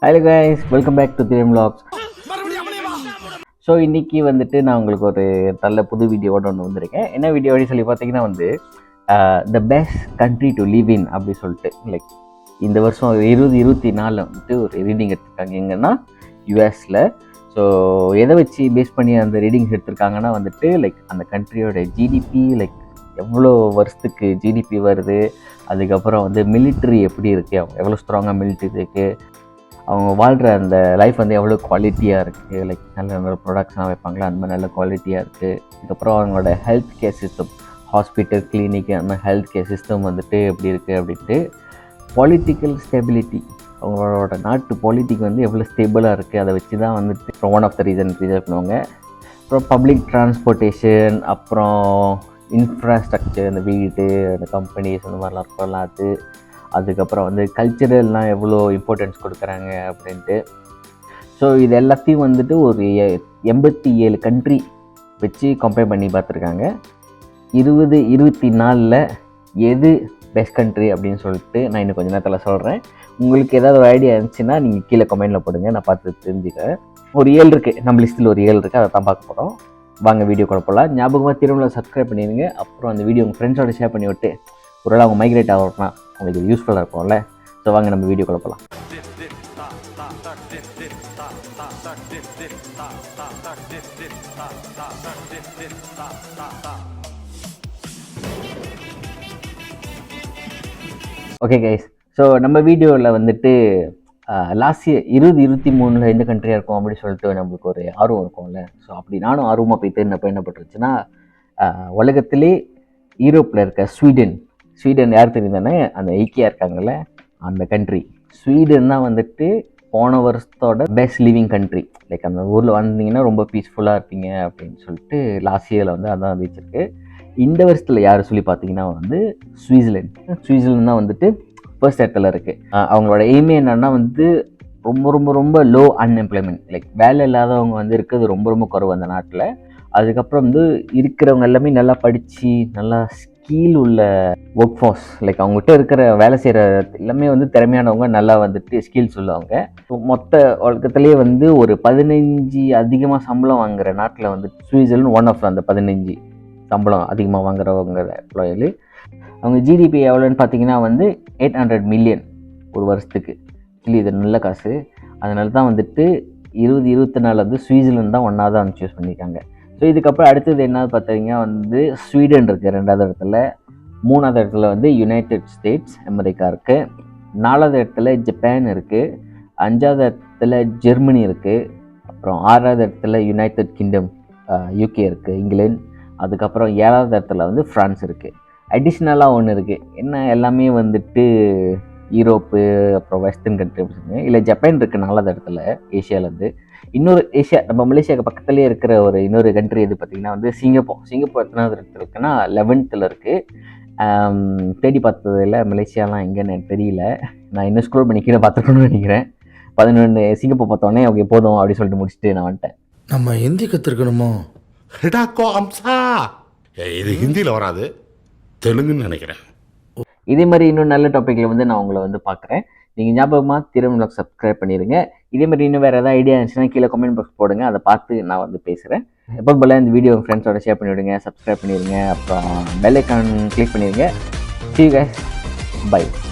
Hello guys, welcome back to திரம் vlogs. So இன்றைக்கி வந்துட்டு நான் உங்களுக்கு ஒரு நல்ல புது வீடியோவோட ஒன்று வந்திருக்கேன். என்ன வீடியோ அப்படி சொல்லி பார்த்தீங்கன்னா the best country to live in அப்படி சொல்லிட்டு லைக் இந்த வருஷம் 2024 வந்துட்டு ஒரு ரீடிங் எடுத்திருக்காங்க. எங்கன்னா யூஎஸில். ஸோ எதை வச்சு பேஸ் பண்ணி அந்த ரீடிங்ஸ் எடுத்திருக்காங்கன்னா வந்துட்டு லைக் அந்த கண்ட்ரியோட ஜிடிபி, லைக் எவ்வளோ வருஷத்துக்கு ஜிடிபி வருது, அதுக்கப்புறம் வந்து மிலிட்ரி எப்படி இருக்குது, அவங்க எவ்வளோ ஸ்ட்ராங்காக மிலிட்ரி இருக்குது, அவங்க வாழ்கிற அந்த லைஃப் வந்து எவ்வளோ குவாலிட்டியாக இருக்குது, லைக் நல்ல நல்ல ப்ராடக்ட்ஸ்லாம் வைப்பாங்களா அந்த மாதிரி நல்ல குவாலிட்டியாக இருக்குது. அதுக்கப்புறம் அவங்களோட health care system, hospital, clinic, அந்த மாதிரி ஹெல்த் கேர் சிஸ்டம் வந்துட்டு எப்படி இருக்குது அப்படின்ட்டு. பொலிட்டிக்கல் ஸ்டெபிலிட்டி, அவங்களோட நாட்டு பொலிட்டிக் வந்து எவ்வளோ ஸ்டேபிளாக இருக்குது, அதை வச்சு தான் வந்துட்டு ஒன் ஆஃப் த ரீசன் பண்ணுவாங்க. அப்புறம் பப்ளிக் டிரான்ஸ்போர்ட்டேஷன், அப்புறம் இன்ஃப்ராஸ்ட்ரக்சர், இந்த வீடு, அந்த கம்பெனிஸ், அந்த மாதிரிலாம் இருக்கலாம். அதுக்கப்புறம் வந்து கல்ச்சரல்லாம் எவ்வளோ இம்பார்ட்டன்ஸ் கொடுக்குறாங்க அப்படின்ட்டு. ஸோ இது எல்லாத்தையும் வந்துட்டு ஒரு 87 கண்ட்ரி வச்சு கம்பேர் பண்ணி பார்த்துருக்காங்க. 2024 எது பெஸ்ட் கண்ட்ரி அப்படின்னு சொல்லிட்டு நான் இன்னும் கொஞ்சம் நேரத்தில் சொல்கிறேன். உங்களுக்கு ஏதாவது ஒரு ஐடியா இருந்துச்சுன்னா நீங்கள் கீழே கமெண்டில் போடுங்க, நான் பார்த்து தெரிஞ்சுக்கிறேன். ஒரு 7 இருக்குது, நம்ம லிஸ்ட்டில் ஒரு 7 இருக்குது, அதை தான் பார்க்க போகிறோம். வாங்க வீடியோ கூட போகலாம். ஞாபகமாக திரும்ப சப்ஸ்கிரைப் பண்ணிடுங்க. அப்புறம் அந்த வீடியோ உங்கள் ஃப்ரெண்ட்ஸோட ஷேர் பண்ணி விட்டு ஒருவேளை அவங்க மைக்ரேட் ஆகிறோம்னா உங்களுக்கு யூஸ்ஃபுல்லாக இருக்கும்ல. ஸோ வாங்க நம்ம வீடியோ கூட போகலாம். ஓகே கைஸ், ஸோ நம்ம வீடியோவில் வந்துட்டு லாஸ்ட் இயர் 2023 எந்த கண்ட்ரியாக இருக்கும் அப்படின்னு சொல்லிட்டு நம்மளுக்கு ஒரு ஆர்வம் இருக்கும்ல. ஸோ அப்படி நானும் ஆர்வமாக போய் தேடினப்போ என்ன பட்டுருச்சுன்னா, உலகத்திலே யூரோப்பில் இருக்க ஸ்வீடன் யார் தெரியுதானே, அந்த ஐக்கியா இருக்காங்கல்ல அந்த கண்ட்ரி. ஸ்வீடன் தான் வந்துட்டு போன வருஷத்தோட பெஸ்ட் லிவிங் கண்ட்ரி. லைக் அந்த ஊரில் வந்தீங்கன்னா ரொம்ப பீஸ்ஃபுல்லாக இருப்பீங்க அப்படின்னு சொல்லிட்டு லாஸ்ட் இயரில் வந்து அதான் வந்துச்சிருக்கு. இந்த வருஷத்தில் யார் சொல்லி பார்த்தீங்கன்னா சுவிட்சர்லாந்து தான் வந்துட்டு ஃபர்ஸ்ட் இடத்துல இருக்குது. அவங்களோட எய்மே என்னன்னா வந்து ரொம்ப ரொம்ப ரொம்ப லோ அன்எம்ப்ளாய்மெண்ட், லைக் வேலை இல்லாதவங்க வந்து இருக்கிறது ரொம்ப ரொம்ப குறைவு அந்த நாட்டில். அதுக்கப்புறம் வந்து இருக்கிறவங்க எல்லாமே நல்லா படித்து நல்லா ஸ்கில் உள்ள ஒர்க் ஃபோர்ஸ், லைக் அவங்ககிட்ட இருக்கிற வேலை செய்கிற எல்லாமே வந்து திறமையானவங்க, நல்லா வந்துட்டு ஸ்கில்ஸ் உள்ளவங்க. மொத்த உலகத்துலேயே வந்து ஒரு 15 அதிகமாக சம்பளம் வாங்குகிற நாட்டில் வந்து சுவிட்சர்லாந்து ஒன் ஆஃப் அந்த 15 சம்பளம் அதிகமாக வாங்குறவங்க எம்ப்ளாயிலு. அவங்க ஜிடிபி எவ்வளோன்னு பார்த்தீங்கன்னா வந்து 800 மில்லியன் ஒரு வருஷத்துக்கு. இல்லை இது நல்ல காசு. அதனால தான் வந்துட்டு 2024 வந்து சுவிட்சர்லாந்து தான் ஒன்றாவது அவங்க சூஸ் பண்ணியிருக்காங்க. ஸோ இதுக்கப்புறம் அடுத்தது என்ன பார்த்தீங்கன்னா வந்து ஸ்வீடன் இருக்குது 2வது இடத்துல. 3வது இடத்துல வந்து யுனைடெட் ஸ்டேட்ஸ் அமெரிக்கா இருக்குது. 4வது இடத்துல ஜப்பான் இருக்குது. 5வது இடத்துல ஜெர்மனி இருக்குது. அப்புறம் 6வது இடத்துல யுனைடெட் கிங்டம் யூகே இருக்குது, இங்கிலாந்து. அதுக்கப்புறம் 7வது இடத்துல வந்து ஃப்ரான்ஸ் இருக்குது. அடிஷ்னலாக ஒன்று இருக்குது, என்ன எல்லாமே வந்துட்டு யூரோப்பு, அப்புறம் வெஸ்டர்ன் கண்ட்ரி அப்படின்னு. இல்லை ஜப்பான் இருக்குது 4வது இடத்துல ஏஷியாவிலேருந்து. இன்னொரு ஏஷியா, நம்ம மலேசியாவுக்கு பக்கத்துலேயே இருக்கிற ஒரு இன்னொரு கண்ட்ரி எது பார்த்திங்கன்னா வந்து சிங்கப்பூர் எத்தனாவது இடத்துல இருக்குன்னா 11th இருக்குது. தேடி பார்த்ததில்ல மலேசியாலாம் எங்கேன்னு எனக்கு தெரியல. நான் இன்னும் ஸ்க்ரோல் பண்ணி கீழே பார்த்துக்கணும்னு நினைக்கிறேன். 11 சிங்கப்பூர் பார்த்தோன்னே ஓகே போதும் அப்படின்னு சொல்லிட்டு முடிச்சுட்டு நான் வந்துட்டேன். நம்ம ஹிந்தி கற்றுக்கணுமோ? இது ஹிந்தியில் வராது, தெலுங்குன்னு நினைக்கிறேன். இதே மாதிரி இன்னும் நல்ல டாப்பிக்கில் வந்து நான் உங்களை வந்து பார்க்குறேன். நீங்கள் ஞாபகமாக திரம் vlog சப்ஸ்கிரைப் பண்ணிடுங்க. இதே மாதிரி இன்னும் வேறு ஏதாவது ஐடியா இருந்துச்சுன்னா கீழே கமெண்ட் பாக்ஸ் போடுங்க, அதை பார்த்து நான் வந்து பேசுகிறேன். எப்போ போல இந்த வீடியோ உங்கள் ஃப்ரெண்ட்ஸோட ஷேர் பண்ணிவிடுங்க, சப்ஸ்கிரைப் பண்ணிடுங்க, அப்புறம் பெல் ஐக்கான் கிளிக் பண்ணிடுங்க. See you guys. Bye.